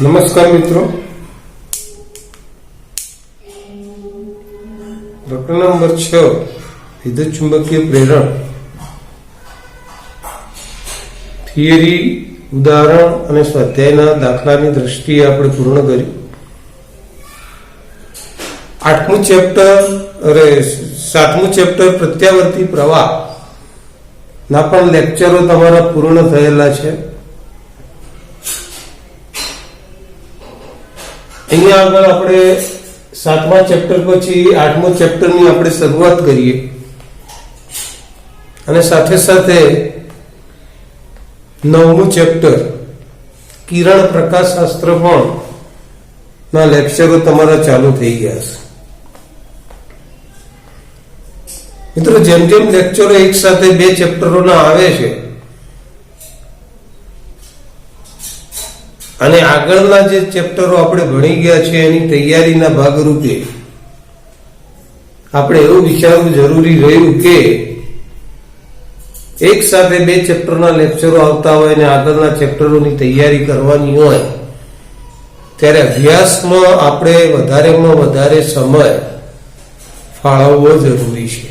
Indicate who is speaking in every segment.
Speaker 1: નમસ્કાર મિત્રો, પ્રકરણ નંબર 6 વિદ્યુત ચુંબકીય પ્રેરણ થિયરી, ઉદાહરણ અને સ્વાધ્યાયના દાખલાની દ્રષ્ટિએ આપણે પૂર્ણ કર્યું. 8મું ચેપ્ટર 7મું ચેપ્ટર પ્રત્યાવર્તી પ્રવાહ ના પણ લેક્ચરો તમારા પૂર્ણ થયેલા છે. અહીંયા આગળ આપણે 7મા ચેપ્ટર પછી 8મા ચેપ્ટરની આપણે શરૂઆત કરીએ અને સાથે સાથે 9મું ચેપ્ટર કિરણ પ્રકાશશાસ્ત્ર પણ ના લેક્ચરો તમારા ચાલુ થઈ ગયા છે. મિત્રો, જેમ જેમ લેક્ચરો એક સાથે 2 ચેપ્ટરોના આવે છે અને આગળના જે ચેપ્ટરો આપણે ભણી ગયા છે એની તૈયારીના ભાગરૂપે આપણે એવું વિચારવું જરૂરી રહ્યું કે એક સાથે 2 ચેપ્ટરના લેક્ચરો આવતા હોય અને આગળના ચેપ્ટરોની તૈયારી કરવાની હોય ત્યારે અભ્યાસમાં આપણે વધારેમાં વધારે સમય ફાળવવો જરૂરી છે.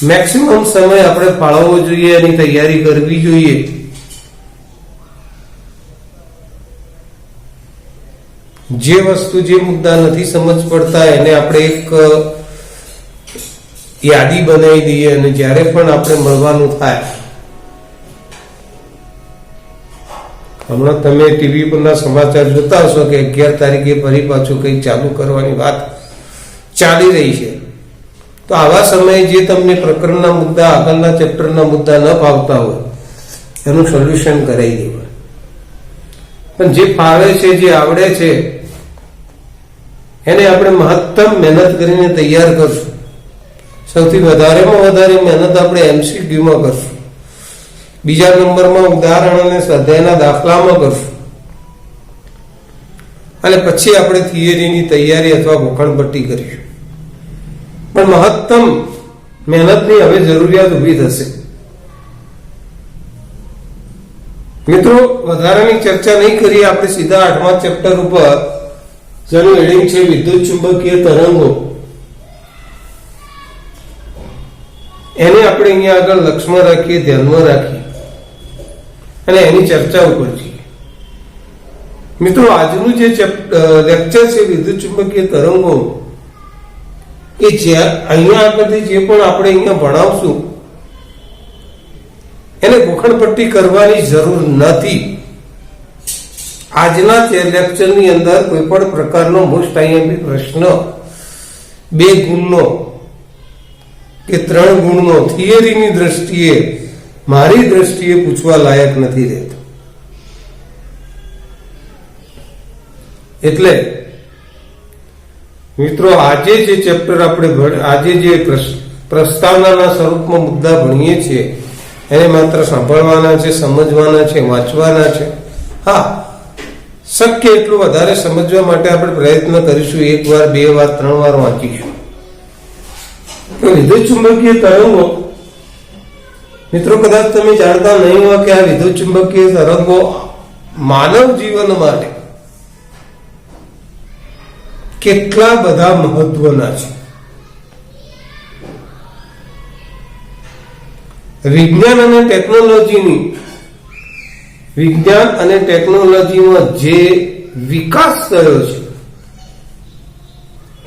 Speaker 1: મેક્સિમમ સમય આપણે ફાળવવો જોઈએ, એની તૈયારી કરવી જોઈએ. જે વસ્તુ, જે મુદ્દા નથી સમજ પડતા એને આપણે એક યાદી બનાવી દઈએ અને જ્યારે પણ આપણે મળવાનું થાય, હમણાં તમે ટીવી પરના સમાચાર જોતા હશો કે 11 તારીખે ફરી પાછું કંઈક ચાલુ કરવાની વાત ચાલી રહી છે. તો આવા સમયે જે તમને પ્રકરણના મુદ્દા, આગળના ચેપ્ટરના મુદ્દા ન ફાવતા હોય એનું સોલ્યુશન કરાવી દેવા. પણ જે ફાવે છે, જે આવડે છે એને આપણે મહત્તમ મહેનત કરીને તૈયાર કરશું. સૌથી વધારેમાં વધારે મહેનત આપણે MCQ માં કરશું, બીજા નંબરમાં ઉદાહરણ અને સ્વાધ્યાયના દાખલામાં કરશું અને પછી આપણે થિયરીની તૈયારી અથવા ગોખણપટ્ટી કરીશું. પણ મહત્તમ મહેનતની હવે જરૂરિયાત ઊભી થશે. મિત્રો, વધારાની ચર્ચા નહીં કરીએ, આપણે સીધા 8મા ચેપ્ટર ઉપર જેનું હેડિંગ છે વિદ્યુત ચુંબકીય તરંગો, એને આપણે અહીંયા આગળ લક્ષમાં રાખીએ, ધ્યાનમાં રાખીએ અને એની ચર્ચા ઉપર છીએ. મિત્રો, આજનું જે લેક્ચર છે વિદ્યુત ચુંબકીય તરંગો, એ અહીંયા આગળથી જે પણ આપણે અહીંયા ભણાવશું એને ગોખણપટ્ટી કરવાની જરૂર નથી. આજના લેક્ચરની અંદર કોઈ પણ પ્રકારનો મોસ્ટ આઈએમપી પ્રશ્ન 2 ગુણનો કે 3 ગુણનો થિયરીની દ્રષ્ટિએ, મારી દ્રષ્ટિએ પૂછવા લાયક નથી રહેતો. એટલે મિત્રો, આજે જે ચેપ્ટર આપણે આજે જે પ્રસ્તાવનાના સ્વરૂપમાં મુદ્દા ભણીએ છીએ એને માત્ર સાંભળવાના છે, સમજવાના છે, વાંચવાના છે. હા, શક્ય એટલું વધારે સમજવા માટે આપણે પ્રયત્ન કરીશું. 1 વાર, 2 વાર, 3 વાર વાંચીશું. તો વિદ્યુત ચુંબકીય તરંગો, મિત્રો, કદાચ તમે જાણતા નહીં હોય કે આ વિદ્યુત ચુંબકીય તરંગો માનવ જીવન માટે કેટલા બધા મહત્વના છે. વિજ્ઞાન અને ટેકનોલોજીમાં જે વિકાસ થયો છે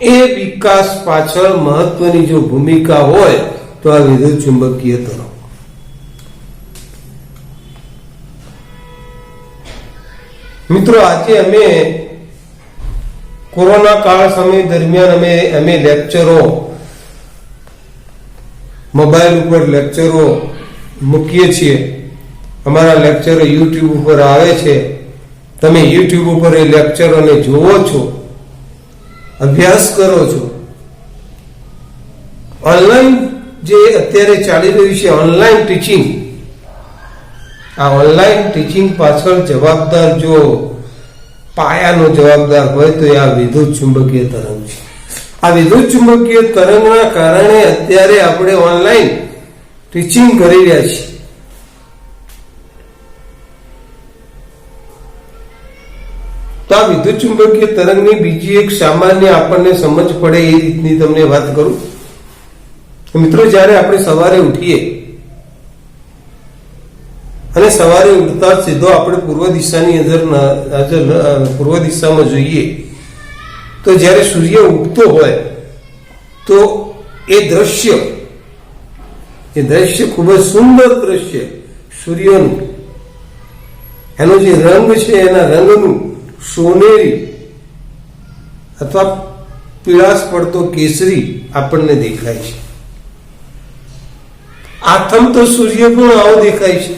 Speaker 1: એ વિકાસ પાછળ મહત્વની જો ભૂમિકા હોય તો આ વિદ્યુત ચુંબકીય તરંગો. મિત્રો, આજે અમે કોરોના કાળ સમય દરમિયાન અમે લેક્ચરો, મોબાઈલ ઉપર લેક્ચરો મૂકીએ છીએ. અમારા લેક્ચરો YouTube ઉપર આવે છે. તમે YouTube ઉપર એ લેક્ચરોને જોવો છો, અભ્યાસ કરો છો. ઓનલાઈન જે અત્યારે ચાલી રહ્યું છે ઓનલાઈન ટીચિંગ, આ ઓનલાઈન ટીચિંગ પાછળ જવાબદાર, જો પાયાનો જવાબદાર હોય તો આ વિદ્યુત ચુંબકીય તરંગ છે. આ વિદ્યુત ચુંબકીય તરંગના કારણે અત્યારે આપણે ઓનલાઈન ટીચિંગ કરી રહ્યા છીએ. તો આ વિદ્યુત ચુંબકીય તરંગની બીજી એક સામાન્ય આપણને સમજ પડે એ રીતની તમને વાત કરું. મિત્રો, જ્યારે આપણે સવારે ઉઠીએ અને સવારે ઉઠતા સીધો આપણે પૂર્વ દિશાની અંદર પૂર્વ દિશામાં જોઈએ તો જ્યારે સૂર્ય ઉગતો હોય તો એ દ્રશ્ય ખૂબ જ સુંદર દ્રશ્ય સૂર્યનું, એનો જે રંગ છે એના રંગનું સોનેરી અથવા પીળાશ પડતો કેસરી આપણને દેખાય છે. આથમતો સૂર્ય પણ આવો દેખાય છે,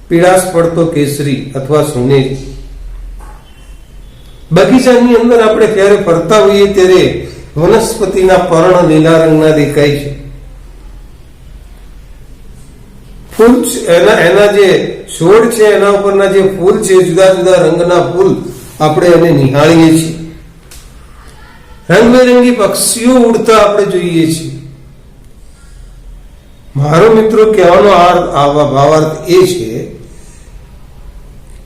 Speaker 1: પીળાશ પડતો કેસરી અથવા સોનેરી. બગીચાની અંદર આપણે જ્યારે ફરતા હોઈએ ત્યારે વનસ્પતિના પર્ણ લીલા રંગના દેખાય છે. ફૂલ એના જે છોડ છે એના ઉપરના જે ફૂલ છે, જુદા જુદા રંગના ફૂલ આપણે એને નિહાળીએ છીએ. રંગબેરંગી પક્ષીઓ ઉડતા આપણે જોઈએ છીએ. મારો મિત્રો કહેવાનો ભાવાર્થ એ છે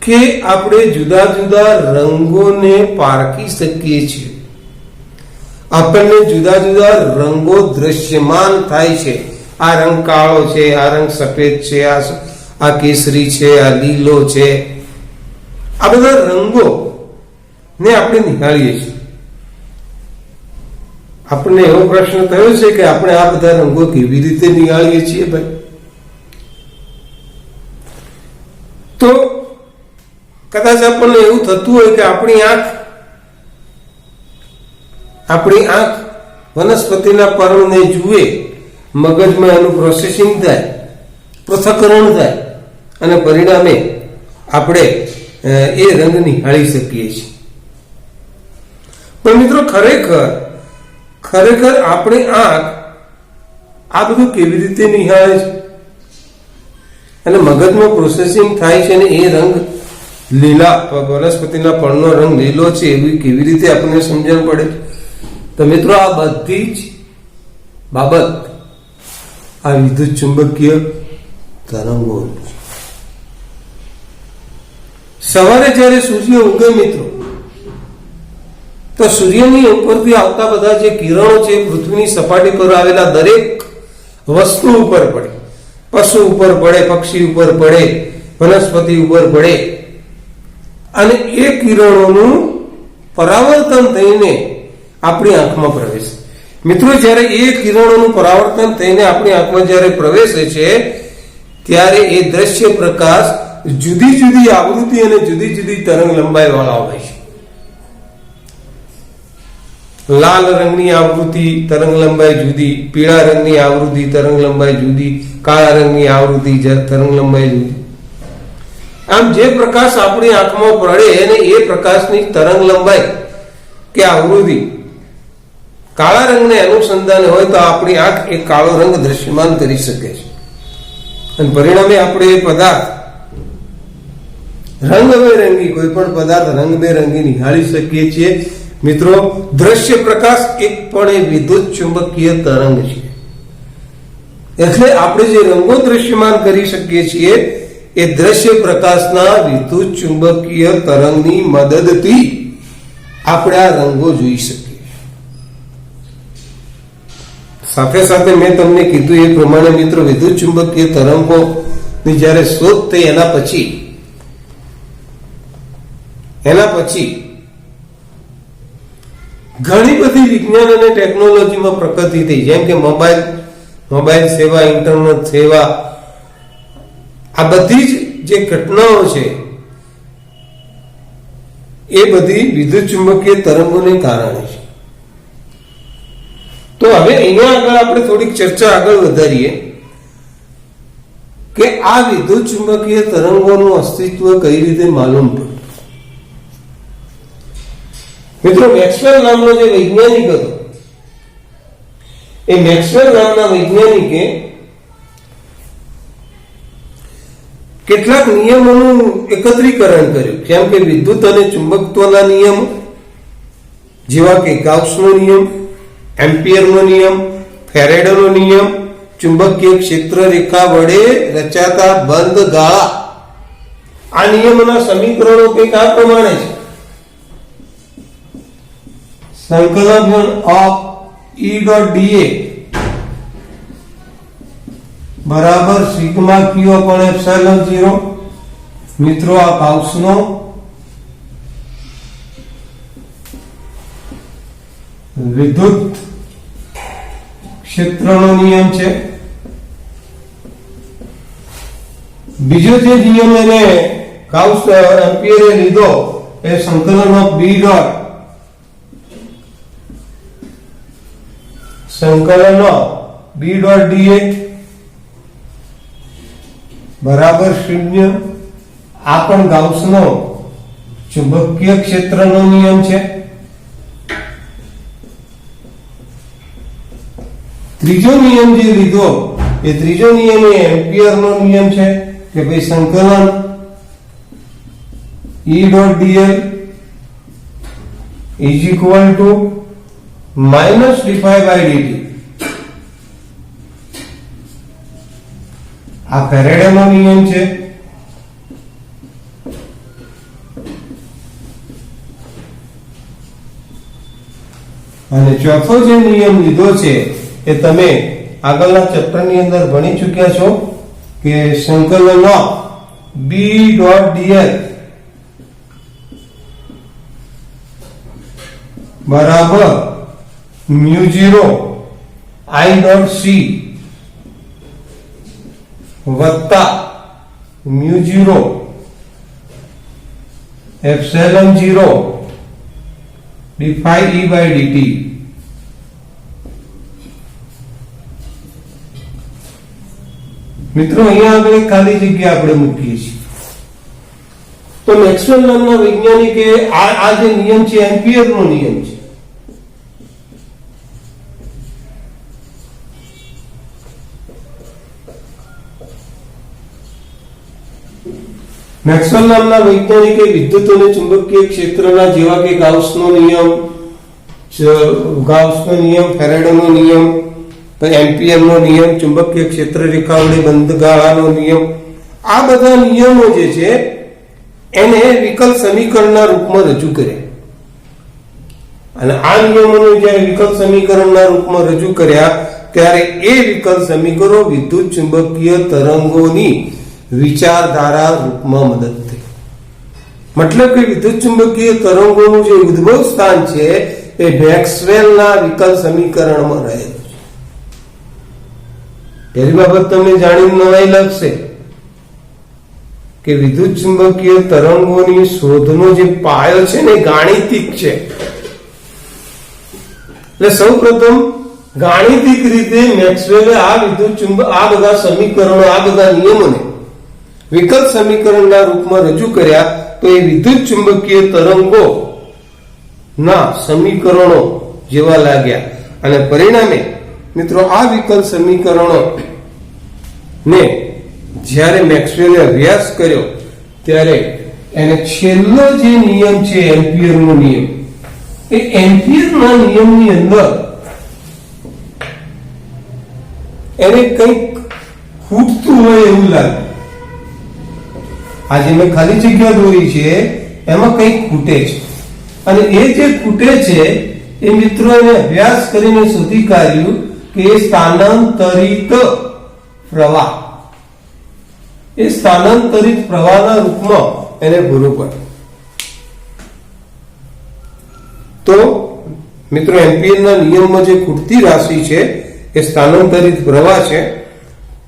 Speaker 1: કે આપણે જુદા જુદા રંગોને પારખી શકીએ છીએ. આપણને જુદા જુદા રંગો દ્રશ્યમાન થાય છે. આ રંગ કાળો છે, આ રંગ સફેદ છે, આ કેસરી છે, આ લીલો છે. આ બધા રંગો ને આપણે નિહાળીએ છીએ. આપણને એવો પ્રશ્ન થયો છે કે આપણે આ બધા રંગો કેવી રીતે નિહાળીએ છીએ ભાઈ? તો કદાચ આપણને એવું થતું હોય કે આપણી આંખ વનસ્પતિના પર્ણને જુએ, મગજમાં એનું પ્રોસેસિંગ થાય, પૃથ્થકરણ થાય અને પરિણામે આપણે એ રંગ નિહાળી શકીએ છીએ. પણ મિત્રો, ખરેખર આપણી આંખ આ બધું કેવી રીતે નિહાળે છે અને મગજમાં પ્રોસેસિંગ થાય છે અને એ રંગ લીલા, વનસ્પતિના પર્ણનો રંગ લીલો છે એવી કેવી રીતે આપણને સમજણ પડે? તો મિત્રો, આ બધી જ બાબત આ વિદ્યુત ચુંબકીય તરંગો. સવારે જ્યારે સૂર્ય ઉગે મિત્રો, તો સૂર્યની ઉપરથી આવતા બધા જે કિરણો છે પૃથ્વીની સપાટી પર આવેલા દરેક વસ્તુ ઉપર પડે. પશુ ઉપર પડે, પક્ષી ઉપર પડે, વનસ્પતિ ઉપર પડે અને એ કિરણોનું પરાવર્તન થઈને આપણી આંખમાં પ્રવેશે. મિત્રો, જ્યારે એ કિરણોનું પરાવર્તન થઈને આપણી આંખમાં જ્યારે પ્રવેશે છે ત્યારે એ દ્રશ્ય પ્રકાશ જુદી જુદી આવૃત્તિ અને જુદી જુદી તરંગ લંબાઈ વાળા હોય છે. લાલ રંગની આવૃત્તિ તરંગ લંબાઈ જુદી, પીળા રંગની આવૃત્તિ તરંગ લંબાઈ જુદી, કાળા રંગની આવૃત્તિ તરંગ લંબાઈ જુદી. આમ જે પ્રકાશ આપણી આંખમાં પડે અને એ પ્રકાશની તરંગ લંબાઈ કે આવૃત્તિ કાળા રંગને અનુસંધાને હોય તો આપણી આંખ એ કાળો રંગ દ્રશ્યમાન કરી શકે છે અને પરિણામે આપણે એ પદાર્થ રંગબેરંગી, કોઈ પણ પદાર્થ રંગબેરંગી નિહાળી શકીએ છીએ. મિત્રો, દ્રશ્ય પ્રકાશ એક પણ એ વિદ્યુત ચુંબકીય તરંગ છે. એટલે આપણે જે રંગો દ્રશ્યમાન કરી શકીએ છીએ એ દ્રશ્ય પ્રકાશના વિદ્યુત ચુંબકીય તરંગની મદદથી આપણે આ રંગો જોઈ શકીએ. સાથે સાથે મેં તમને કીધું એ પ્રમાણે મિત્રો, વિદ્યુત ચુંબકીય તરંગોની જ્યારે શોધ થઈ એના પછી ઘણી બધી વિજ્ઞાન અને ટેકનોલોજીમાં પ્રગતિ થઈ. જેમ કે મોબાઈલ સેવા, ઇન્ટરનેટ સેવા, આ બધી જે ઘટનાઓ છે એ બધી વિદ્યુત ચુંબકીય તરંગોને કારણે છે. તો હવે અહીંયા આગળ આપણે થોડીક ચર્ચા આગળ વધારીએ કે આ વિદ્યુત ચુંબકીય તરંગોનું અસ્તિત્વ કઈ રીતે માલુમ પડ્યું. મિત્રો, મેક્સવેલ નામનો જે વૈજ્ઞાનિક હતો, એ મેક્સવેલ નામના વૈજ્ઞાનિકે કેટલાક નિયમોનું એકત્રીકરણ કર્યું, જેમ કે વિદ્યુત અને ચુંબકત્વના નિયમો, જેવા કે ગાઉસનો નિયમ, એમ્પિયરનો નિયમ, ફેરેડેનો નિયમ, ચુંબકીય ક્ષેત્ર રેખા વડે રચાતા બંધ ગાળા આ નિયમોના સમીકરણો કંઈક આ પ્રમાણે છે. સંકલન ઓફ E ડોટ dA બરાબર સિગ્મા Q upon એપ્સિલોન 0. મિત્રો આ ગાઉસનો વિદ્યુત ક્ષેત્રનો નિયમ છે. બીજો જે નિયમ એને ગાઉસ એમ્પિયરે લીધો એ સંકલન ઓફ B ડોટ સંકલન ઓફ B ડોટ dA બરાબર 0. આ પણ ગાઉસનો ચુંબકીય ક્ષેત્રનો નિયમ છે. ત્રીજો નિયમ જે લીધો એ ત્રીજો નિયમ એ એમ્પિયરનો નિયમ છે કે ભાઈ સંકલન E dot dl is equal to minus d phi by dt. આ ફેરેડેનો નિયમ છે. અને ચોથો જે નિયમ લીધો છે એ તમે આગળના ચેપ્ટરની અંદર ભણી ચૂક્યા છો કે સંકલન ઓફ B ડોટ dl બરાબર મ્યુ 0 I ડોટ C વત્તા mu 0 epsilon 0 d phi E by dt. મિત્રો અહીંયા આગળ એક ખાલી જગ્યા આપણે મૂકીએ છીએ. તો મેક્સવેલ નામના વૈજ્ઞાનિકે આ જે નિયમ છે એમ્પિયરનો નિયમ છે. મેક્સવેલ નામના વૈજ્ઞાનિકે વિદ્યુત અને ચુંબકીય ક્ષેત્રના જેવા કે ગાઉસનો નિયમ, ફેરેડેનો નિયમ, એમ્પિયરનો નિયમ, ચુંબકીય ક્ષેત્ર રેખા વડે બંધગાળાનો નિયમ, આ બધા નિયમો જે છે એને વિકલ સમીકરણના રૂપમાં રજૂ કર્યા. અને આ નિયમોને જ્યારે વિકલ સમીકરણના રૂપમાં રજૂ કર્યા ત્યારે એ વિકલ સમીકરણો વિદ્યુત ચુંબકીય તરંગોની વિચારધારા રૂપમાં મદદ થઈ. મતલબ કે વિદ્યુત ચુંબકીય તરંગોનું જે ઉદ્ભવ સ્થાન છે એ મેક્સવેલના વિકલ સમીકરણમાં રહેલું છે. પહેલી બાબત તમને જાણીને નવાઈ લાગશે કે વિદ્યુત ચુંબકીય તરંગોની શોધનો જે પાયો છે ને ગાણિતિક છે. એટલે સૌપ્રથમ ગાણિતિક રીતે મેક્સવેલે આ બધા સમીકરણો, આ બધા નિયમોને વિકલ સમીકરણના રૂપમાં રજૂ કર્યા તો એ વિદ્યુત ચુંબકીય તરંગો ના સમીકરણો જેવા લાગ્યા. અને પરિણામે મિત્રો આ વિકલ સમીકરણો ને જ્યારે મેક્સવેલે અભ્યાસ કર્યો ત્યારે એને છેલ્લો જે નિયમ છે એમ્પિયરનો નિયમ, એ એમ્પિયરના નિયમની અંદર એને કંઈક ખૂટતું હોય એવું લાગ્યું. આજે મેં ખાલી જગ્યા દોરી છે એમાં કંઈક ખૂટે છે. અને એ જે ખૂટે છે એ મિત્રો એને અભ્યાસ કરીને શોધી કાઢ્યું કે એ સ્થાનાંતરિત પ્રવાહ, એ સ્થાનાંતરિત પ્રવાહના રૂપમાં એને ભૂલવું પડે. તો મિત્રો એમ્પિયરના નિયમમાં જે ખૂટતી રાશિ છે એ સ્થાનાંતરિત પ્રવાહ છે.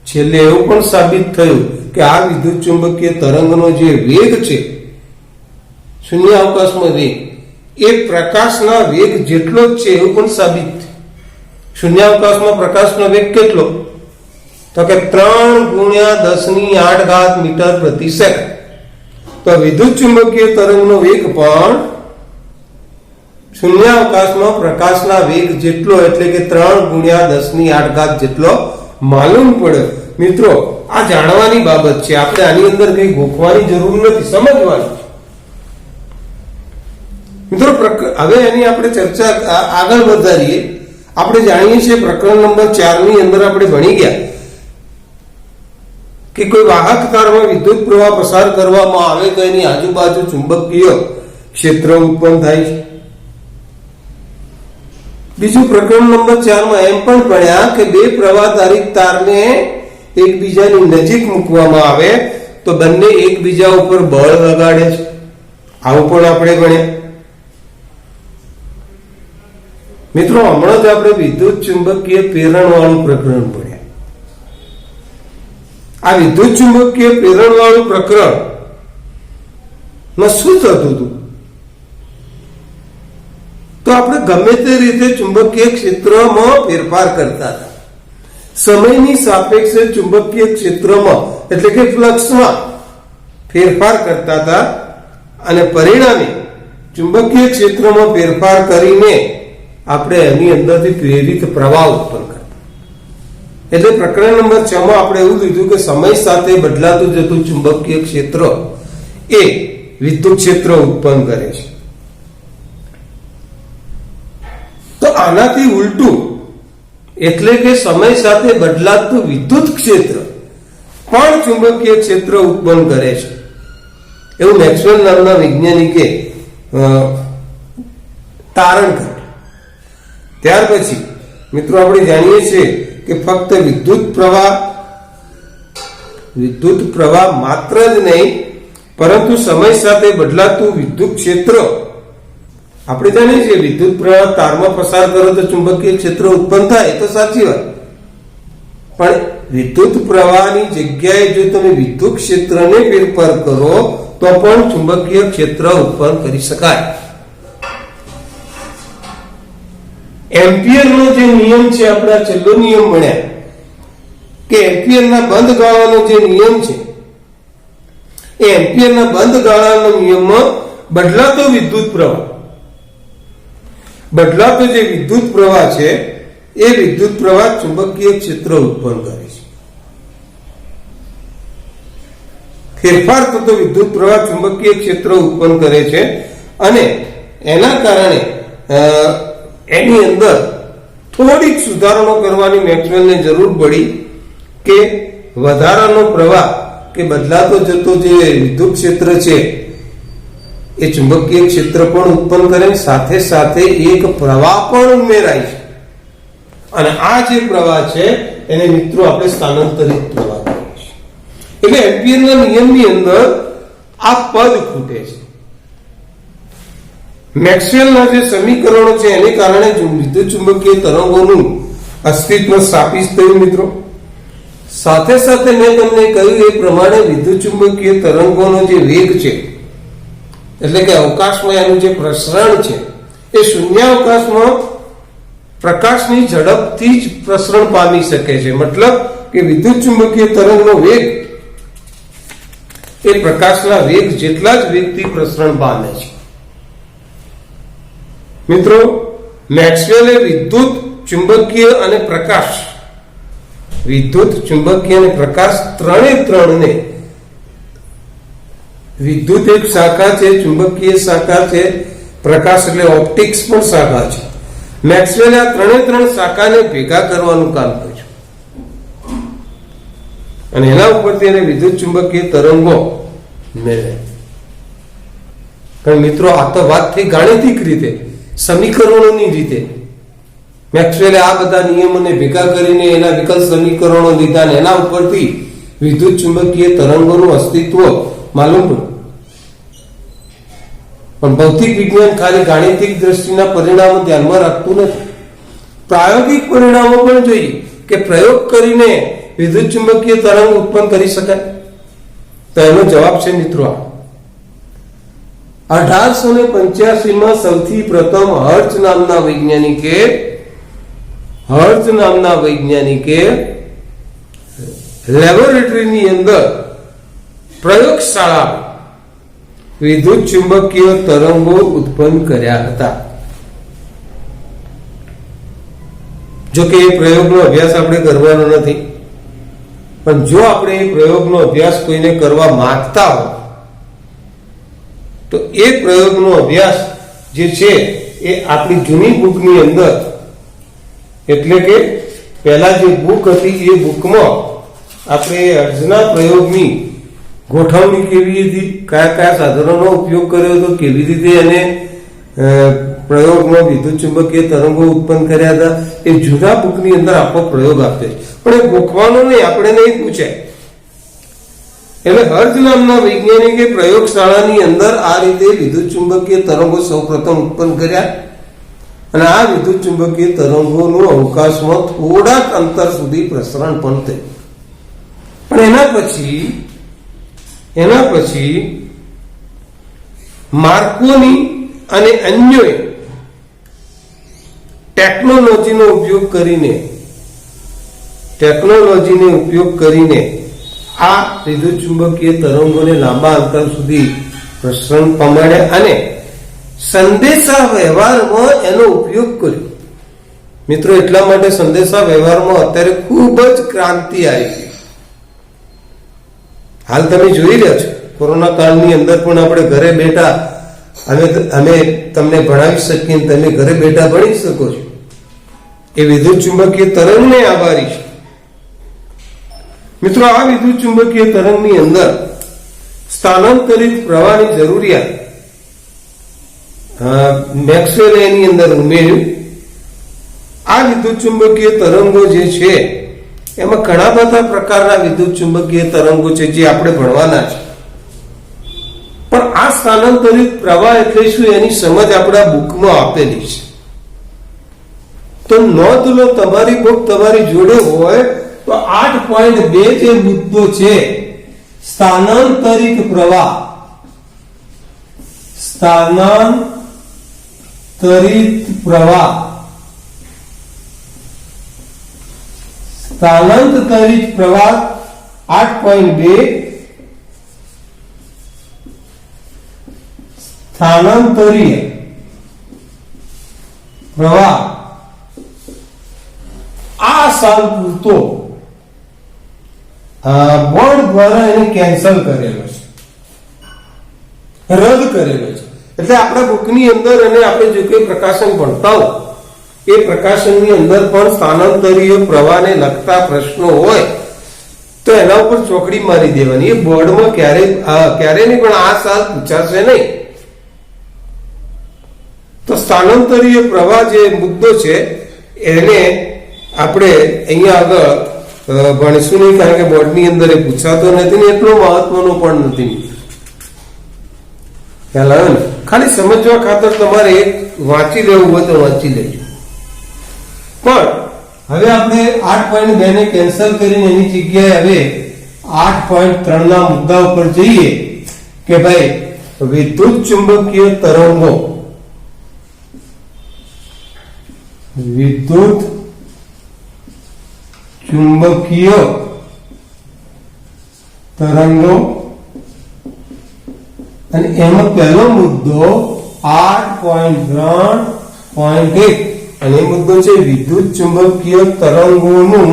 Speaker 1: છેલ્લે એવું પણ સાબિત થયું કે આ વિદ્યુત ચુંબકીય તરંગનો જે વેગ છે, શૂન્યાવકાશમાં વેગ, એ પ્રકાશના વેગ જેટલો જ છે એવું પણ સાબિત થયું. શૂન્યાવકાશમાં પ્રકાશનો વેગ કેટલો? તો કે 3×10⁸ મીટર પ્રતિ સેકન્ડ. તો વિદ્યુત ચુંબકીય તરંગનો વેગ પણ શૂન્યાવકાશમાં પ્રકાશના વેગ જેટલો, એટલે કે 3×10⁸ જેટલો માલુમ પડે. મિત્રો આ જાણવાની બાબત છે, આપણે આની અંદર કઈ ગોખવાની જરૂર નથી, સમજવાની. મિત્રો હવે એની આપણે ચર્ચા આગળ વધારીએ. આપણે જાણીએ છીએ પ્રકરણ નંબર 4 ની અંદર આપણે ભણી ગયા કે કોઈ વાહક તારમાં વિદ્યુત પ્રવાહ પસાર કરવામાં આવે તો એની આજુબાજુ ચુંબકીય ક્ષેત્ર ઉત્પન્ન થાય છે. બીજું પ્રકરણ નંબર 4 માં એમ પણ ભણ્યા કે બે પ્રવાહધારિત તારને એકબીજાની નજીક મૂકવામાં આવે તો બંને એકબીજા ઉપર બળ લગાડે છે. આવું પણ આપણે ભણ્યા. મિત્રો, હમણાં જ આપણે વિદ્યુત ચુંબકીય પ્રેરણ વાળું પ્રકરણ ભણ્યા. આ વિદ્યુત ચુંબકીય પ્રેરણ વાળું પ્રકરણ માં શું થતું હતું? તો આપણે ગમે તે રીતે ચુંબકીય ક્ષેત્રમાં ફેરફાર કરતા હતા. સમયની સાપેક્ષે ચુંબકીય ક્ષેત્રમાં એટલે કે ફ્લક્સમાં ફેરફાર કરતા હતા અને પરિણામે ચુંબકીય ક્ષેત્રમાં ફેરફાર કરીને આપણે એની અંદરથી પ્રેરિત પ્રવાહ ઉત્પન્ન કરતા. એટલે પ્રકરણ નંબર 6 માં આપણે એવું લીધું કે સમય સાથે બદલાતું જતું ચુંબકીય ક્ષેત્ર એ વિદ્યુત ક્ષેત્ર ઉત્પન્ન કરે છે. તો આનાથી ઉલટું એટલે કે સમય સાથે બદલાતું વિદ્યુત ક્ષેત્ર પણ ચુંબકીય ક્ષેત્ર ઉત્પન્ન કરે છે એવું મેક્સવેલ નામના વૈજ્ઞાનિકે તારણ કર્યું. ત્યાર પછી મિત્રો આપણે જાણીએ છીએ કે ફક્ત વિદ્યુત પ્રવાહ માત્ર જ નહીં પરંતુ સમય સાથે બદલાતું વિદ્યુત ક્ષેત્ર. આપણે જાણીએ છીએ વિદ્યુત પ્રવાહ તારમાં પસાર કરો તો ચુંબકીય ક્ષેત્ર ઉત્પન્ન થાય, તો સાચી વાત. પણ વિદ્યુત પ્રવાહની જગ્યાએ જો તમે વિદ્યુત ક્ષેત્રને ફેરફાર કરો તો પણ ચુંબકીય ક્ષેત્ર ઉત્પન્ન કરી શકાય. એમ્પિયરનો જે નિયમ છે, આપણે છેલ્લો નિયમ ભણ્યા કે એમ્પિયરના બંધ ગાળાનો જે નિયમ છે એ એમ્પિયરના બંધ ગાળાનો નિયમમાં બદલાતો જે વિદ્યુત પ્રવાહ છે એ વિદ્યુત પ્રવાહ ચુંબકીય ક્ષેત્ર ઉત્પન્ન કરે છે. ફેરફાર થતો વિદ્યુત પ્રવાહ ચુંબકીય ક્ષેત્ર ઉત્પન્ન કરે છે અને એના કારણે એની અંદર થોડીક સુધારણો કરવાની મેક્સવેલને જરૂર પડી કે વધારાનો પ્રવાહ કે બદલાતો જતો જે વિદ્યુત ક્ષેત્ર છે એ ચુંબકીય ક્ષેત્ર પણ ઉત્પન્ન કરે, સાથે સાથે એક પ્રવાહ પણ ઉમેરાય છે. અને આ જે પ્રવાહ છે એને મિત્રો આપણે સ્થાનાંતરિત પ્રવાહ કહીએ છીએ. એટલે એમ્પિયરના નિયમની અંદર આ પદ ખૂટે છે. મેક્સવેલના જે સમીકરણો છે એને કારણે વિદ્યુત ચુંબકીય તરંગોનું અસ્તિત્વ સ્થાપિત થયું. મિત્રો, સાથે સાથે મેં તમને કહ્યું એ પ્રમાણે વિદ્યુત ચુંબકીય તરંગોનો જે વેગ છે એટલે કે અવકાશમાં એનું જે પ્રસરણ છે એ શૂન્યાવકાશમાં પ્રકાશની ઝડપથી જ પ્રસરણ પામી શકે છે. મતલબ કે વિદ્યુત ચુંબકીય તરંગનો વેગ એ પ્રકાશના વેગ જેટલા જ વેગથી પ્રસરણ પામે છે. મિત્રો, મેક્સવેલે વિદ્યુત ચુંબકીય અને પ્રકાશ ત્રણે વિદ્યુત એક શાખા છે, ચુંબકીય શાખા છે, પ્રકાશ એટલે ઓપ્ટિક્સ પણ શાખા છે. મેક્સવેલે આ ત્રણ શાખાને ભેગા કરવાનું કામ કર્યું અને એના ઉપરથી એને વિદ્યુત ચુંબકીય તરંગો મેળવ્યા. પણ મિત્રો, આ તો વાત થઈ ગાણિતિક રીતે, સમીકરણોની રીતે. મેક્સવેલે આ બધા નિયમોને ભેગા કરીને એના વિકલ સમીકરણો લીધા અને એના ઉપરથી વિદ્યુત ચુંબકીય તરંગોનું અસ્તિત્વ માલુમ પડ્યું. પણ ભૌતિક વિજ્ઞાન ખાલી ગાણિતિક દ્રષ્ટિના પરિણામો ધ્યાનમાં રાખતું નથી. પ્રાયોગિક પરિણામો પણ જોઈએ કે પ્રયોગ કરીને વિદ્યુત ચુંબકીય તરંગ ઉત્પન્ન કરી શકાય. તો એનો જવાબ છે મિત્રો 1885 માં સૌથી પ્રથમ હર્ટ્ઝ નામના વૈજ્ઞાનિકે લેબોરેટરીની અંદર પ્રયોગશાળા વિદ્યુત ચુંબકીય તરંગો ઉત્પન્ન કર્યા હતા. જો કે એ પ્રયોગનો અભ્યાસ આપણે કરવાનો નથી, પણ જો આપણે એ પ્રયોગનો અભ્યાસ કોઈને કરવા માંગતા હો તો એ પ્રયોગનો અભ્યાસ જે છે એ આપણી જૂની બુકની અંદર, એટલે કે પહેલા જે બુક હતી એ બુકમાં આપણે અર્જના પ્રયોગની ગોઠવણી કેવી હતી, કયા કયા સાધનોનો ઉપયોગ કર્યો હતો, કેવી રીતે એને પ્રયોગમાં વિદ્યુત ચુંબકીય તરંગો ઉત્પન્ન કર્યા હતા, એ જૂના બુકની અંદર આખો પ્રયોગ આપે છે. પણ એ ગોખવાનો નહીં, આપણે નહીં પૂછાય. એટલે હર્જ નામના વૈજ્ઞાનિકે પ્રયોગશાળાની અંદર આ રીતે વિદ્યુત ચુંબકીય તરંગો સૌપ્રથમ ઉત્પન્ન કર્યા અને આ વિદ્યુત ચુંબકીય તરંગોનું અવકાશમાં થોડાક અંતર સુધી પ્રસરણ પણ થયું. પણ એના પછી માર્કોની અને અન્યોએ ટેકનોલોજીનો ઉપયોગ કરીને આ વિદ્યુત ચુંબકીય તરંગોને લાંબા અંતર સુધી પ્રસરણ પામ્યા અને સંદેશા વ્યવહારમાં એનો ઉપયોગ કર્યો. મિત્રો, એટલા માટે સંદેશા વ્યવહારમાં અત્યારે ખૂબ જ ક્રાંતિ આવી છે. હાલ તમે જોઈ રહ્યા છો, કોરોના કાળની અંદર પણ આપણે ઘરે બેઠા અમે તમને ભણાવી શકીએ, તમે ઘરે બેઠા ભણી શકો છો. એ વિદ્યુત ચુંબકીય તરંગને આભારી છે. મિત્રો, આ વિદ્યુત ચુંબકીય તરંગની અંદર સ્થાનાંતરિત પ્રવાહની જરૂરિયાત મેક્સવેલે એની અંદર ઉમેર્યું. આ વિદ્યુત ચુંબકીય તરંગો જે છે એમાં ઘણા બધા પ્રકારના વિદ્યુત ચુંબકીય તરંગો છે જે આપણે ભણવાના છે. પણ આ સ્થાનાંતરિત પ્રવાહ એટલે શું, એની સમજ આપણા બુકમાં આપેલી છે. તો નોંધ લો, તમારી બુક તમારી જોડે હોય તો 8.2 જે મુદ્દો છે સ્થાનાંતરિત પ્રવાહ, સ્થાનાંતરિત પ્રવાહ 8.2 સ્થાનાંતરીય પ્રવાહ આ સાલ પૂરતો બોર્ડ દ્વારા એને કેન્સલ કરેલો છે, રદ કરેલો છે. એટલે આપણા બુકની અંદર અને આપણે જે કોઈ પ્રકાશન ભણતા હોય એ પ્રકાશનની અંદર પણ સ્થાનાંતરીય પ્રવાહને લગતા પ્રશ્નો હોય તો એના ઉપર ચોકડી મારી દેવાની. એ બોર્ડમાં ક્યારે નહીં, પણ આ સાલ પૂછાશે નહીં. તો સ્થાનાંતરીય પ્રવાહ જે મુદ્દો છે એને આપણે અહીંયા આગળ ભણીશું નહીં, કારણ કે બોર્ડની અંદર એ પૂછાતો નથી ને એટલો મહત્વનો પણ નથી. ખ્યાલ આવે ને? ખાલી સમજવા ખાતર તમારે એક વાંચી લેવું હોય તો વાંચી લેજો. પણ હવે આપણે 8.2 ને કેન્સલ કરીને એની જગ્યાએ હવે 8.3 ના મુદ્દા ઉપર જઈએ કે ભાઈ વિદ્યુત ચુંબકીય તરંગો અને એમાં પહેલો મુદ્દો 8.3.1 અને એ મુદ્દો છે વિદ્યુત ચુંબકીય તરંગોનું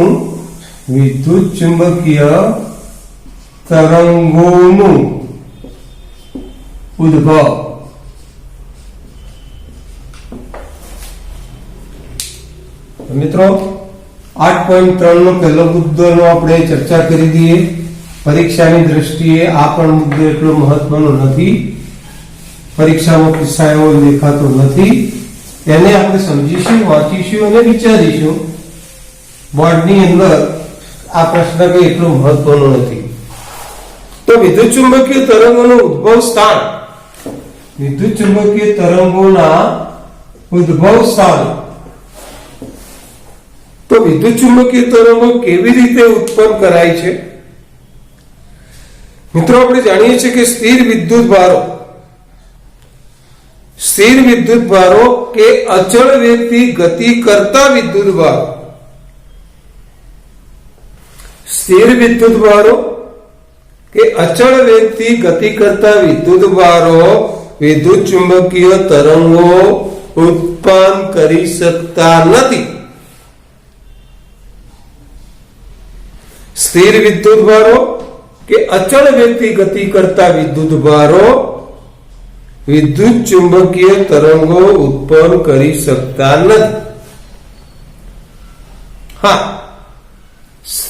Speaker 1: ઉદ્ભવ. મિત્રો, 8.3 નો પહેલો મુદ્દાનો આપણે ચર્ચા કરી દઈએ. પરીક્ષાની દ્રષ્ટિએ આ પણ મુદ્દો એટલો મહત્વનો નથી, પરીક્ષામાં પૂછાયો દેખાતો નથી. એને આપણે સમજીશું, વાંચીશું અને વિચારીશું. બોર્ડની અંદર આ પ્રશ્ન કઈ એટલો મહત્વનો નથી. તો વિદ્યુત ચુંબકીય તરંગોનું ઉદ્ભવ સ્થાન, વિદ્યુત ચુંબકીય તરંગોના ઉદ્ભવ સ્થાન. તો વિદ્યુત ચુંબકીય તરંગો કેવી રીતે ઉત્પન્ન કરાય છે? મિત્રો, આપણે જાણીએ છીએ કે સ્થિર વિદ્યુત ભારો કે અચળ વેગથી ગતિ કરતા વિદ્યુત ભારો, સ્થિર વિદ્યુત ભારો કે અચળ વેગથી ગતિ કરતા વિદ્યુત ભારો વિદ્યુત ચુંબકીય તરંગો ઉત્પન્ન કરી શકતા નથી. સ્થિર વિદ્યુત ભારો કે અચળ વેગથી ગતિ કરતા વિદ્યુત ભારો વિદ્યુત ચુંબકીય તરંગો ઉત્પન્ન કરી શકતા નથી. હા,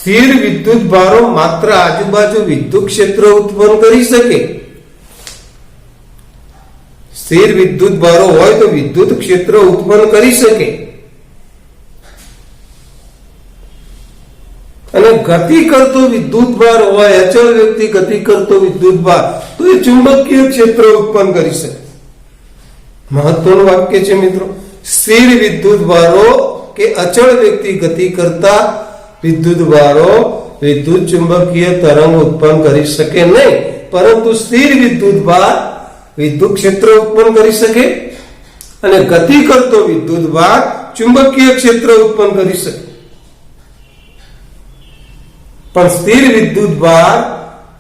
Speaker 1: સ્થિર વિદ્યુત ભારો માત્ર આજુબાજુ વિદ્યુત ક્ષેત્ર ઉત્પન્ન કરી શકે. સ્થિર વિદ્યુત ભારો હોય તો વિદ્યુત ક્ષેત્ર ઉત્પન્ન કરી શકે. અને ગતિ કરતો વિદ્યુત ભાર હોય, અચળ વ્યક્તિ ગતિ કરતો વિદ્યુત ભાર, તો એ ચુંબકીય ક્ષેત્ર ઉત્પન્ન કરી શકે. મહત્વનું વાક્ય છે મિત્રો. સ્થિર વિદ્યુત ભારો કે અચળ વ્યક્તિ ગતિ કરતા વિદ્યુત ભારો વિદ્યુત ચુંબકીય તરંગ ઉત્પન્ન કરી શકે નહીં, પરંતુ સ્થિર વિદ્યુત ભાર વિદ્યુત ક્ષેત્ર ઉત્પન્ન કરી શકે અને ગતિ કરતો વિદ્યુત ભાર ચુંબકીય ક્ષેત્ર ઉત્પન્ન કરી શકે. પણ સ્થિર વિદ્યુત ભાર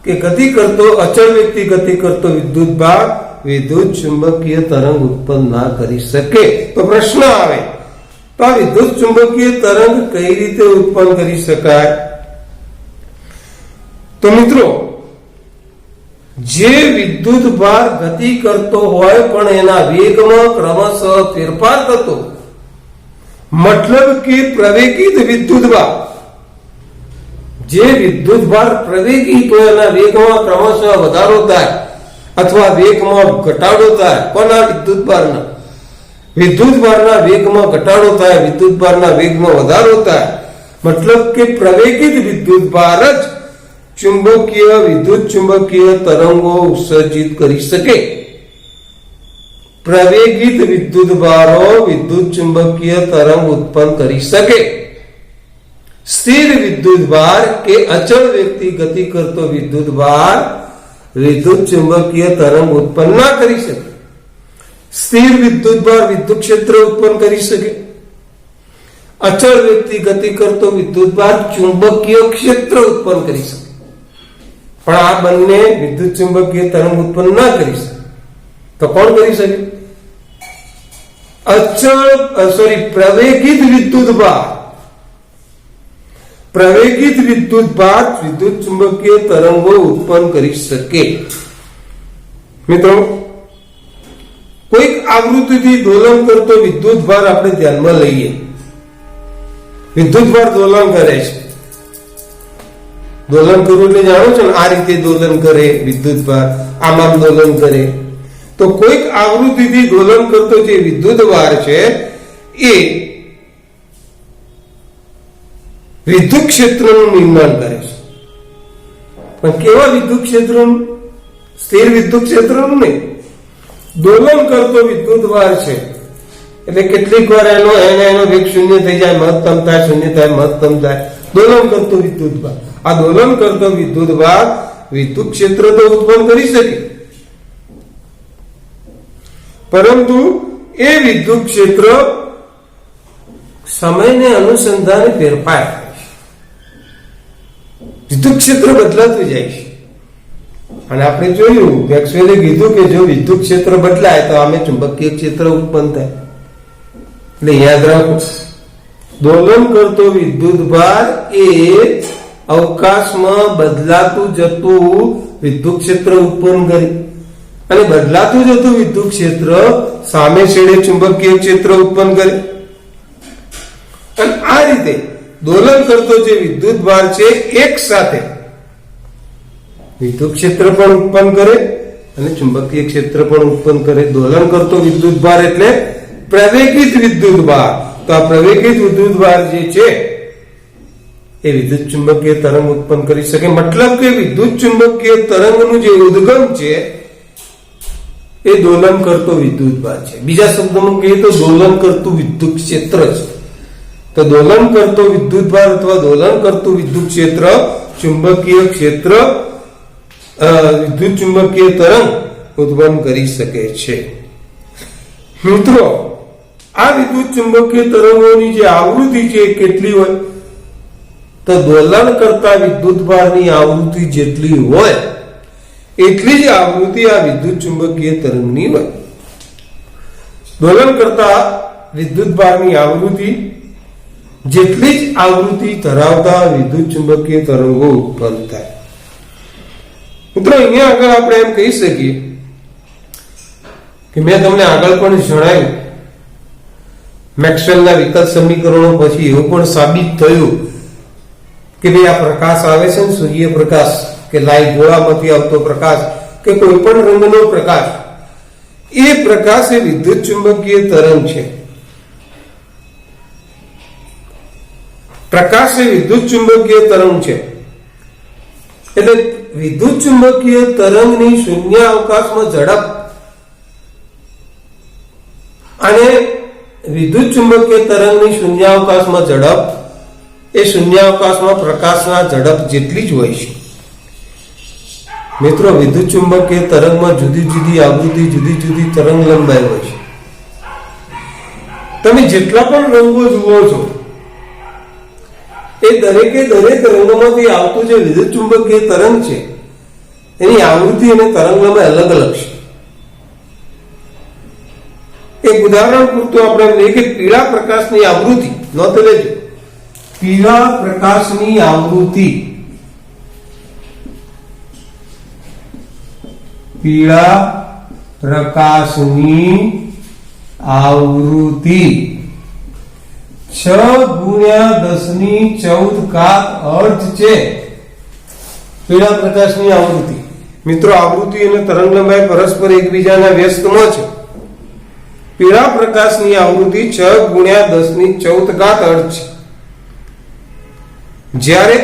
Speaker 1: કે ગતિ કરતો અચળ વ્યક્તિ ગતિ કરતો વિદ્યુત ભાર વિદ્યુત ચુંબકીય તરંગ ઉત્પન્ન ના કરી શકે. તો પ્રશ્ન આવે, તો આ વિદ્યુત ચુંબકીય તરંગ કઈ રીતે ઉત્પન્ન કરી શકાય? તો મિત્રો, જે વિદ્યુત ભાર ગતિ કરતો હોય પણ એના વેગમાં ક્રમશઃ ફેરફાર થતો, મતલબ કે પ્રવેગિત વિદ્યુત ભાર, જે વિદ્યુત ભાર પ્રવેગી તો એના વેગમાં ક્રમશઃ વધારો થાય અથવા વેગમાં ઘટાડો થાય. પણ આ વિદ્યુત ભારના વેગમાં ઘટાડો થાય, વિદ્યુત ભારના વેગમાં વધારો થાય, મતલબ કે પ્રવેગિત વિદ્યુત ભાર જ ચુંબકીય વિદ્યુત ચુંબકીય તરંગો ઉત્સર્જિત કરી શકે. પ્રવેગિત વિદ્યુત ભારો વિદ્યુત ચુંબકીય તરંગ ઉત્પન્ન કરી શકે. સ્થિર વિદ્યુત ભાર કે અચળ વ્યક્તિ ગતિ કરતો વિદ્યુત ભાર વિદ્યુત ચુંબકીય તરંગ ઉત્પન્ન ના કરી શકે. સ્થિર વિદ્યુત ભાર વિદ્યુત ક્ષેત્ર ઉત્પન્ન કરી શકે. અચળ વ્યક્તિ ગતિ કરતો વિદ્યુત ભાર ચુંબકીય ક્ષેત્ર ઉત્પન્ન કરી શકે. પણ આ બંને વિદ્યુત ચુંબકીય તરંગ ઉત્પન્ન ના કરી શકે. તો કોણ કરી શકે? પ્રવેગિત વિદ્યુત ભાર. પ્રવેગિત વિદ્યુત ભાર વિદ્યુત ચુંબકીય તરંગો ઉત્પન્ન કરી શકે. મિત્રો, કોઈક આવૃત્તિથી દોલન કરતો વિદ્યુત ભાર આપણે ધ્યાનમાં લઈએ. વિદ્યુત ભાર દોલન કરે છે. દોલન કરવું એટલે જાણો છો ને, આ રીતે દોલન કરે વિદ્યુત ભાર, આમાં દોલન કરે. તો કોઈક આવૃત્તિથી દોલન કરતો જે વિદ્યુત ભાર છે એ વિદ્યુત ક્ષેત્રનું નિર્માણ કરે છે. પણ કેવા વિદ્યુત ક્ષેત્રનું? સ્થિર વિદ્યુત ક્ષેત્રનું નહીં. દોલન કરતો વિદ્યુત ભાર છે એટલે કેટલીક વાર એનો વેગ શૂન્ય થઈ જાય, મહત્તમ થાય, શૂન્ય થાય, મહત્તમ થાય. દોલન કરતો વિદ્યુત ભાર. આ દોલન કરતો વિદ્યુત ભાર વિદ્યુત ક્ષેત્ર તો ઉત્પન્ન કરી શકે, પરંતુ એ વિદ્યુત ક્ષેત્ર સમયને અનુસંધાને ફેરફાર થાય છે. વિદ્યુત ક્ષેત્ર બદલાતું જાય છે. અને આપણે જોયું, મેક્સવેલે કીધું કે જો વિદ્યુત ક્ષેત્ર બદલાય તો આમે ચુંબકીય ક્ષેત્ર ઉત્પન્ન થાય. એટલે યાદ રાખો, દોલન કરતો વિદ્યુત ભાર એ અવકાશમાં બદલાતું જતું વિદ્યુત ક્ષેત્ર ઉત્પન્ન કરે, અને બદલાતું જતું વિદ્યુત ક્ષેત્ર સામે છેડે ચુંબકીય ક્ષેત્ર ઉત્પન્ન કરે. અને આ રીતે દોલન કરતો જે વિદ્યુત ભાર છે એક સાથે વિદ્યુત ક્ષેત્ર પણ ઉત્પન્ન કરે અને ચુંબકીય ક્ષેત્ર પણ ઉત્પન્ન કરે. દોલન કરતો વિદ્યુત ભાર એટલે પ્રવેગિત વિદ્યુત ભાર. તો આ પ્રવેગિત વિદ્યુત ભાર જે છે એ વિદ્યુત ચુંબકીય તરંગ ઉત્પન્ન કરી શકે. મતલબ કે વિદ્યુત ચુંબકીય તરંગનું જે ઉદ્ગમ છે એ દોલન કરતો વિદ્યુત ભાર છે. બીજા શબ્દોમાં કહીએ તો દોલન કરતું વિદ્યુત ક્ષેત્ર છે. તો દોલન કરતો વિદ્યુત ભાર અથવા દોલન કરતું વિદ્યુત ક્ષેત્ર ચુંબકીય ક્ષેત્ર વિદ્યુત ચુંબકીય તરંગ ઉત્પન્ન કરી શકે છે. મિત્રો, આ વિદ્યુત ચુંબકીય તરંગોની જે આવૃત્તિ છે એ કેટલી હોય? તો દોલન કરતા વિદ્યુત ભારની આવૃત્તિ જેટલી હોય એટલી જ આવૃત્તિ આ વિદ્યુત ચુંબકીય તરંગની હોય. દોલન કરતા વિદ્યુત ભારની આવૃત્તિ જેટલી જ આવૃત્તિ ધરાવતા વિદ્યુત ચુંબકીય તરંગો ઉત્પન્ન થાય. મિત્રો, અહીંયા આગળ આપણે એમ કહી શકીએ કે મેં તમને આગળ પણ જણાવ્યું, મેક્સવેલના વિકલ સમીકરણો પછી એવું પણ સાબિત થયું કે ભાઈ આ પ્રકાશ આવે છે ને, સૂર્યપ્રકાશ કે લાઈટ ગોળામાંથી આવતો પ્રકાશ કે કોઈ પણ રંગનો પ્રકાશ, એ પ્રકાશ એ વિદ્યુત ચુંબકીય તરંગ છે. પ્રકાશ એ વિદ્યુત ચુંબકીય તરંગ છે. એટલે વિદ્યુત ચુંબકીય તરંગની શૂન્ય અવકાશમાં ઝડપ અને વિદ્યુત ચુંબકીય તરંગની શૂન્યાવકાશમાં ઝડપ એ શૂન્યાવકાશમાં પ્રકાશના ઝડપ જેટલી જ હોય છે. મિત્રો, વિદ્યુત ચુંબકીય તરંગમાં જુદી જુદી આવૃત્તિ, જુદી જુદી તરંગ લંબાઈ હોય છે. તમે જેટલા પણ રંગો જુઓ છો એ દરેકે દરેક રંગોમાંથી આવતું જે વિદ્યુત ચુંબકીય તરંગ છે એની આવૃત્તિ અને તરંગ લંબાઈ અલગ અલગ છે. એક ઉદાહરણ પૂરતું આપણે લઈએ કે પીળા પ્રકાશની આવૃત્તિ, નોંધ લેજો, પીળા પ્રકાશની આવૃત્તિ, પીળા પ્રકાશની આવૃત્તિ 6×10⁻14 હર્ટ્ઝ છે. પીળા પ્રકાશની આવૃત્તિ. મિત્રો, આવૃત્તિ અને તરંગ લંબાઈ પરસ્પર એકબીજાના વ્યસ્તમાં છે. પીળા પ્રકાશની આવૃત્તિ 6×10⁻14 હર્ટ્ઝ છે. જ્યારે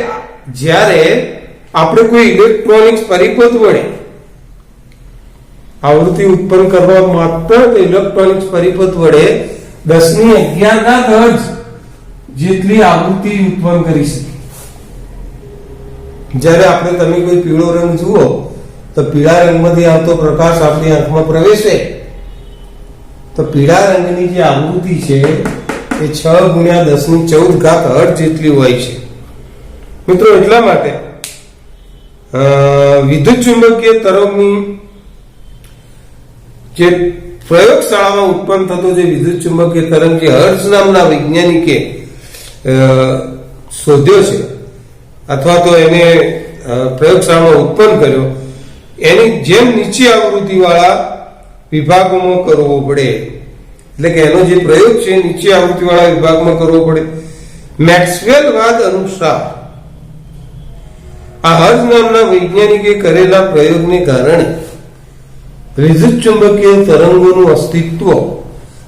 Speaker 1: આપણે કોઈ ઇલેક્ટ્રોનિક્સ પરિપથ વડે આવૃત્તિ ઉત્પન્ન કરવા માત્ર ઇલેક્ટ્રોનિક્સ પરિપથ વડે 10⁻11 હર્ટ્ઝ જેટલી આવૃત્તિ ઉત્પન્ન કરી શકે. જ્યારે તમે કોઈ પીળો રંગ જુઓ તો પીળા રંગમાંથી આવતો પ્રકાશ આપણી આંખમાં પ્રવેશે તો પીળા રંગની જે આવૃત્તિ છે એ 6×10⁻14 હર્ટ્ઝ જેટલી હોય છે. મિત્રો, એટલા માટે વિદ્યુત ચુંબકીય તરંગની જે પ્રયોગશાળામાં ઉત્પન્ન થતો જે વિદ્યુત ચુંબકીય તરંગ જે હર્ટ્ઝ નામના વૈજ્ઞાનિકે શોધ્યો છે અથવા તો એને પ્રયોગશાળામાં ઉત્પન્ન કર્યો, એની જેમ નીચે આવૃત્તિ વાળા વિભાગોમાં કરવો પડે. એટલે કે એનો જે પ્રયોગ છે નીચે આવૃત્તિ વાળા વિભાગમાં કરવો પડે. મેક્સવેલ વાદ અનુસાર આ હર્ટ્ઝ નામના વૈજ્ઞાનિકે કરેલા પ્રયોગને કારણે વિદ્યુત ચુંબકીય તરંગોનું અસ્તિત્વ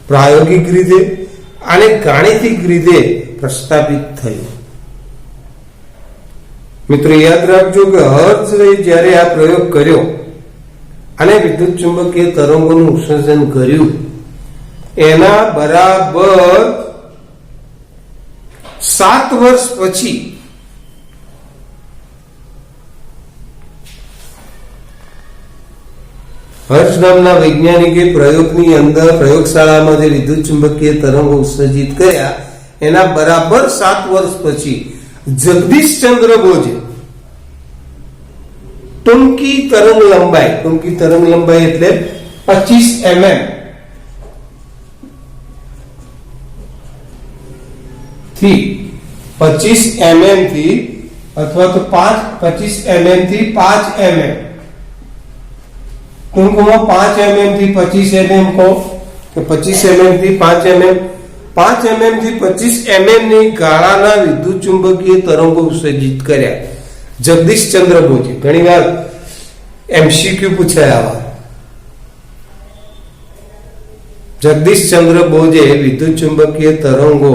Speaker 1: પ્રાયોગિક રીતે અને ગાણિતિક રીતે પ્રસ્થાપિત થયું. મિત્રો, યાદ રાખજો કે હર્ટ્ઝે જ્યારે આ પ્રયોગ કર્યો અને વિદ્યુત ચુંબકીય તરંગોનું ઉત્સર્જન કર્યું, એના બરાબર 7 વર્ષ પછી હર્ટ્ઝ નામના વૈજ્ઞાનિકે પ્રયોગની અંદર પ્રયોગશાળામાં જે વિદ્યુત ચુંબકીય તરંગો ઉત્સર્જિત કર્યા એના બરાબર 7 વર્ષ પછી જગદીશચંદ્ર બોઝે ટૂંકી તરંગ લંબાઈ એટલે 25 mm થી 25 mm થી અથવા તો 25 mm થી 5 mm, ટૂંકમાં 5 mm થી 25 mm કહો કે 25 mm થી 5 mm, 5 mm થી 25 mm ની ગાળાના વિદ્યુત ચુંબકીય તરંગો ઉત્સર્જિત કર્યા જગદીશચંદ્ર બોઝે. ઘણી વાર એમસીક્યુ પૂછાય આવા. જગદીશચંદ્ર બોઝે વિદ્યુત ચુંબકીય તરંગો,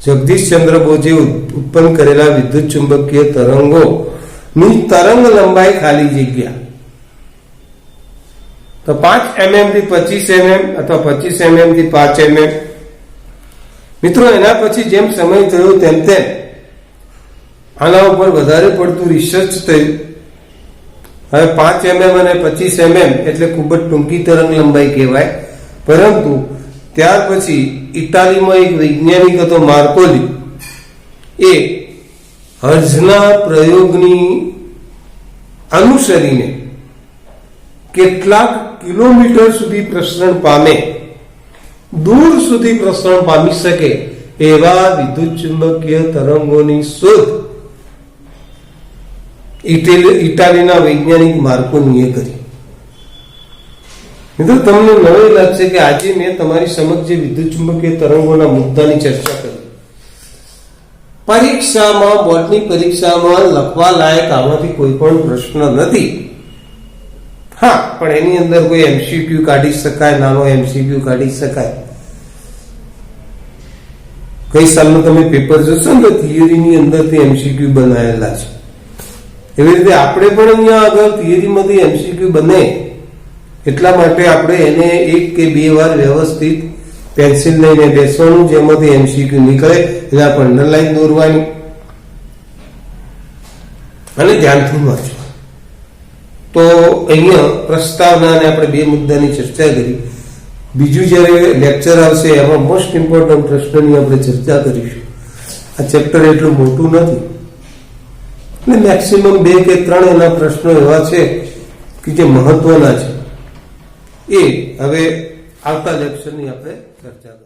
Speaker 1: જગદીશચંદ્ર બોઝે ઉત્પન્ન કરેલા વિદ્યુત ચુંબકીય તરંગો ની તરંગ લંબાઈ ખાલી જગ્યા તો 5 mm થી 25 mm અથવા 25 mm થી 5 mm. મિત્રો, એના પછી જેમ સમય થયો તેમ આના ઉપર વધારે પડતું રિસર્ચ થયું. હવે 5 mm અને 25 mm એટલે ખૂબ જ ટૂંકી તરંગ લંબાઈ કહેવાય. પરંતુ ત્યાર પછી ઇટાલીમાં એક વૈજ્ઞાનિક હતો માર્કોલી, એ હર્ટ્ઝના પ્રયોગની અનુસરીને કેટલાક કિલોમીટર સુધી પ્રસરણ પામે, દૂર સુધી પ્રસરણ પામી શકે એવા વિદ્યુત ચુંબકીય તરંગોની શોધ ઇટાલીના વૈજ્ઞાનિક માર્કોનીએ કરી. મિત્રો, તમને નવાઈ લાગશે કે આજે મેં તમારી સમક્ષ જે વિદ્યુત ચુંબકીય તરંગોના મુદ્દાની ચર્ચા કરી, પરીક્ષામાં, બોર્ડની પરીક્ષામાં લખવા લાયક આમાંથી કોઈ પણ પ્રશ્ન નથી. હા, પણ એની અંદર કોઈ એમસીક્યુ કાઢી શકાય, નાનો એમસીક્યુ કાઢી શકાય. કઈ સાલનું તમે પેપર જોશો ને તો થિયરીની અંદરથી એમસીક્યુ બનાવેલા છે. એવી રીતે આપણે પણ અહીંયા આગળ થિયરીમાંથી એમસીક્યુ બને એટલા માટે આપણે એને 1 કે 2 વાર વ્યવસ્થિત પેન્સિલ લઈને બેસવાનું, જેમાંથી એમસીક્યુ નીકળે એટલે આપણે અંડરલાઈન દોરવાની અને ધ્યાનથી વાંચવાનું. તો અહીંયા પ્રસ્તાવનાને આપણે 2 મુદ્દાની ચર્ચા કરી. બીજું જ્યારે લેક્ચર આવશે એમાં મોસ્ટ ઇમ્પોર્ટન્ટ પ્રશ્નની આપણે ચર્ચા કરીશું. આ ચેપ્ટર એટલું મોટું નથી એટલે મેક્સિમમ 2 કે 3 એના પ્રશ્નો એવા છે કે જે મહત્વના છે. એ હવે આવતા લેક્ચરની આપણે ચર્ચા